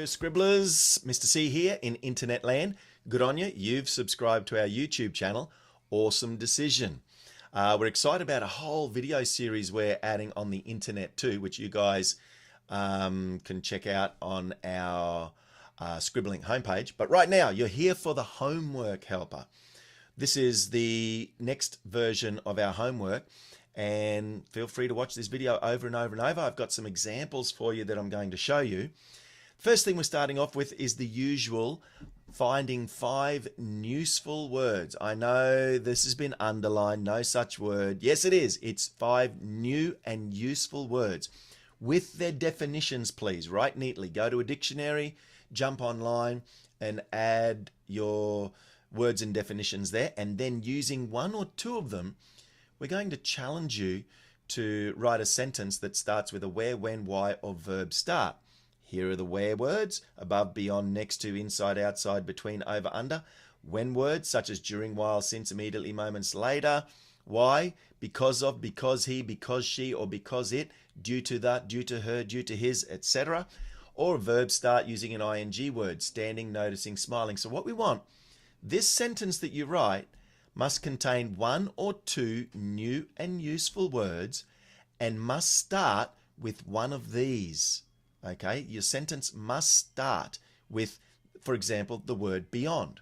Scribblers, Mr. C here in Internet Land. Good on you. You've subscribed to our YouTube channel. Awesome decision. We're excited about a whole video series we're adding on the internet too, which you guys can check out on our Scribbling homepage. But right now, you're here for the homework helper. This is the next version of our homework, and feel free to watch this video over and over and over. I've got some examples for you that I'm going to show you. First thing we're starting off with is the usual finding 5 useful words. I know this has been underlined, no such word. Yes, it is. It's 5 new and useful words with their definitions, please. Write neatly. Go to a dictionary, jump online and add your words and definitions there. And then using 1 or 2 of them, we're going to challenge you to write a sentence that starts with a where, when, why, or verb start. Here are the where words: above, beyond, next to, inside, outside, between, over, under. When words such as during, while, since, immediately, moments later. Why? Because of, because he, because she, or because it. Due to that, due to her, due to his, etc. Or a verb start using an ing word: standing, noticing, smiling. So what we want, this sentence that you write must contain 1 or 2 new and useful words and must start with one of these. Okay, your sentence must start with, for example, the word beyond.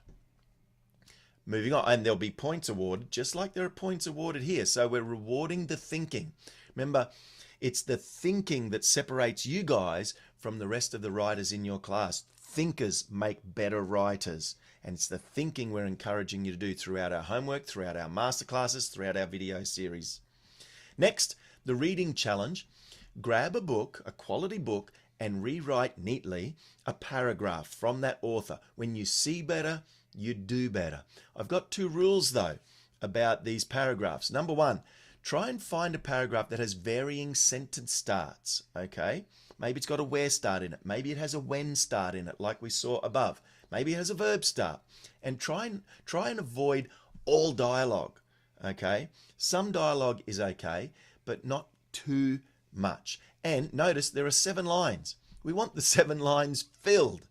Moving on, and there'll be points awarded, just like there are points awarded here. So we're rewarding the thinking. Remember, it's the thinking that separates you guys from the rest of the writers in your class. Thinkers make better writers. And it's the thinking we're encouraging you to do throughout our homework, throughout our masterclasses, throughout our video series. Next, the reading challenge. Grab a book, a quality book, and rewrite neatly a paragraph from that author. When you see better, you do better. I've got 2 rules though about these paragraphs. Number 1, try and find a paragraph that has varying sentence starts. Okay, maybe it's got a where start in it. Maybe it has a when start in it, like we saw above. Maybe it has a verb start. And try and avoid all dialogue. Okay, some dialogue is okay, but not too much. And notice there are 7 lines. We want the 7 lines filled.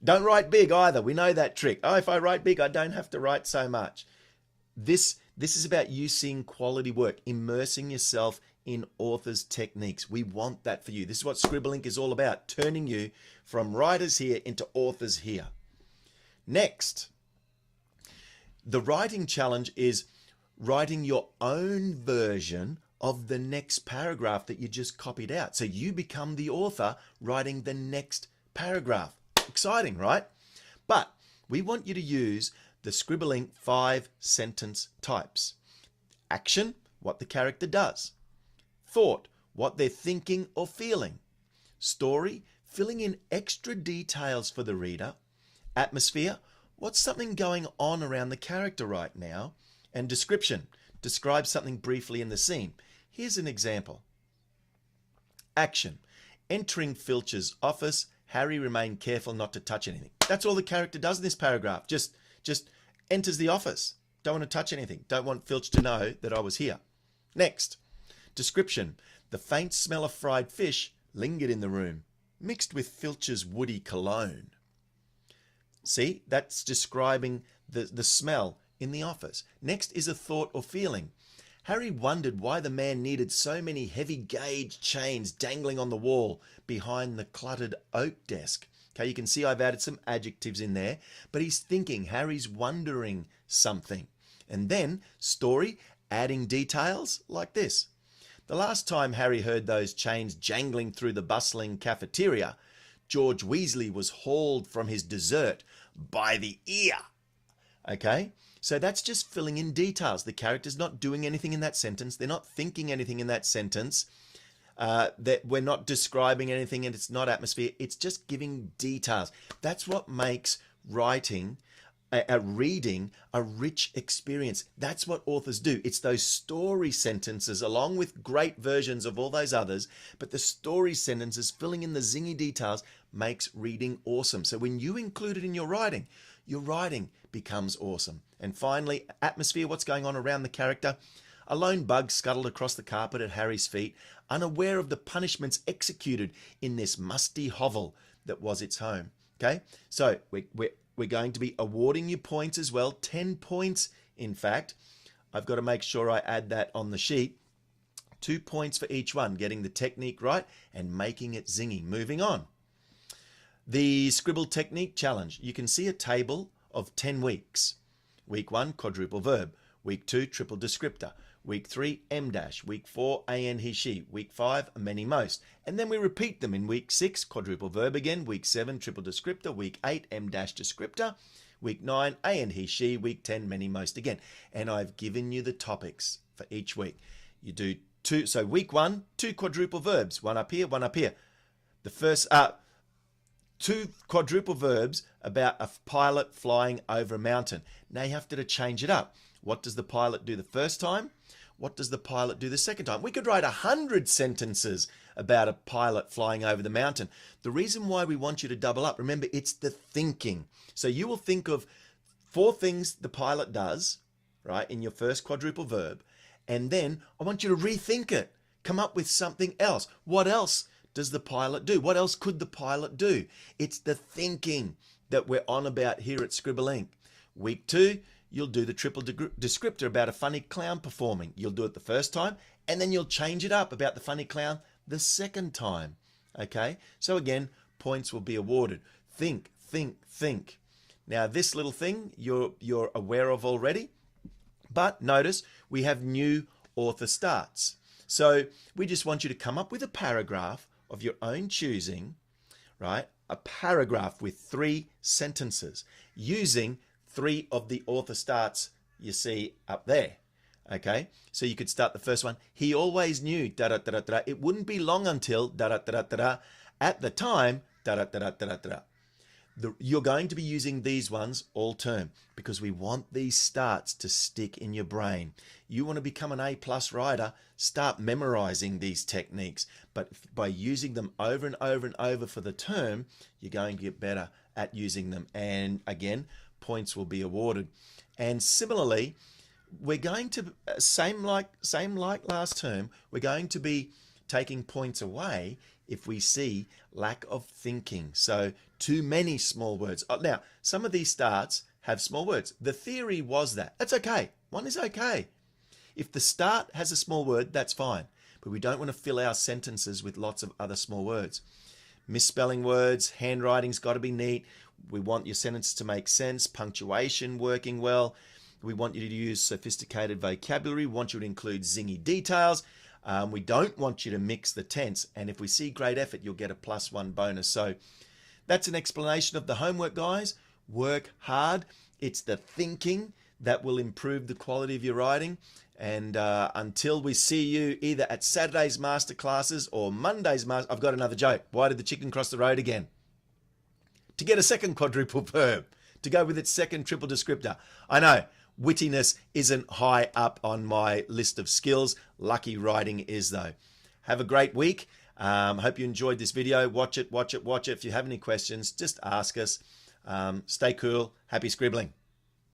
Don't write big either. We know that trick. Oh, if I write big, I don't have to write so much. This is about you seeing quality work, immersing yourself in authors' techniques. We want that for you. This is what Scribblink is all about, turning you from writers here into authors here. Next, the writing challenge is writing your own version of the next paragraph that you just copied out. So you become the author writing the next paragraph. Exciting, right? But we want you to use the Scribblink 5 sentence types. Action, what the character does. Thought, what they're thinking or feeling. Story, filling in extra details for the reader. Atmosphere, what's something going on around the character right now. And description, describe something briefly in the scene. Here's an example. Action. Entering Filch's office, Harry remained careful not to touch anything. That's all the character does in this paragraph. Just enters the office. Don't want to touch anything. Don't want Filch to know that I was here. Next. Description. The faint smell of fried fish lingered in the room, mixed with Filch's woody cologne. See, that's describing the smell in the office. Next is a thought or feeling. Harry wondered why the man needed so many heavy gauge chains dangling on the wall behind the cluttered oak desk. Okay, you can see I've added some adjectives in there, but he's thinking, Harry's wondering something. And then story, adding details like this. The last time Harry heard those chains jangling through the bustling cafeteria, George Weasley was hauled from his dessert by the ear. Okay, so that's just filling in details. The character's not doing anything in that sentence. They're not thinking anything in that sentence. That we're not describing anything, and it's not atmosphere. It's just giving details. That's what makes writing, reading, a rich experience. That's what authors do. It's those story sentences along with great versions of all those others, but the story sentences filling in the zingy details makes reading awesome. So when you include it in your writing becomes awesome. And finally, atmosphere, what's going on around the character. A lone bug scuttled across the carpet at Harry's feet, unaware of the punishments executed in this musty hovel. that was its home. Okay, so we're going to be awarding you points as well, 10 points in fact. I've got to make sure I add that on the sheet. 2 points for each one, getting the technique right and making it zingy. Moving on. The Scribble Technique Challenge. You can see a table of 10 weeks. Week 1, quadruple verb. Week 2, triple descriptor. Week 3, em dash. Week 4, an, he, she. Week 5, many, most. And then we repeat them in week 6, quadruple verb again. Week 7, triple descriptor. Week 8, em dash descriptor. Week 9, an, he, she. Week 10, many, most again. And I've given you the topics for each week. You do 2. So week 1, 2 quadruple verbs. One up here, one up here. The first 2 quadruple verbs about a pilot flying over a mountain. Now you have to change it up. What does the pilot do the first time? What does the pilot do the second time? We could write 100 sentences about a pilot flying over the mountain. The reason why we want you to double up, remember, it's the thinking. So you will think of 4 things the pilot does, right, in your first quadruple verb, and then I want you to rethink it. Come up with something else. What else does the pilot do? What else could the pilot do? It's the thinking that we're on about here at Scribble Inc. Week 2, you'll do the triple descriptor about a funny clown performing. You'll do it the first time, and then you'll change it up about the funny clown the second time. Okay? So again, points will be awarded. Think, think, think. Now this little thing you're aware of already, but notice we have new author starts. So we just want you to come up with a paragraph of your own choosing, right? A paragraph with 3 sentences using 3 of the author starts you see up there. Okay, so you could start the first one. He always knew da da da da da. It wouldn't be long until da da da da da da. At the time da da da da da da da. You're going to be using these ones all term because we want these starts to stick in your brain. You want to become an A+ writer, start memorizing these techniques. But by using them over and over and over for the term, you're going to get better at using them. And again, points will be awarded. And similarly, we're going to, same like last term, we're going to be taking points away if we see lack of thinking. So too many small words. Now, some of these starts have small words. The theory was that. That's okay. One is okay. If the start has a small word, that's fine. But we don't want to fill our sentences with lots of other small words. Misspelling words, handwriting's got to be neat. We want your sentences to make sense, punctuation working well. We want you to use sophisticated vocabulary. We want you to include zingy details. We don't want you to mix the tense, and if we see great effort, you'll get a +1 bonus. So that's an explanation of the homework, guys. Work hard. It's the thinking that will improve the quality of your writing. And until we see you either at Saturday's masterclasses or Monday's master, I've got another joke. Why did the chicken cross the road again? To get a second quadruple verb, to go with its second triple descriptor. I know. Wittiness isn't high up on my list of skills. Lucky writing is though. Have a great week. Hope you enjoyed this video. Watch it, watch it, watch it. If you have any questions, just ask us. Stay cool. Happy scribbling.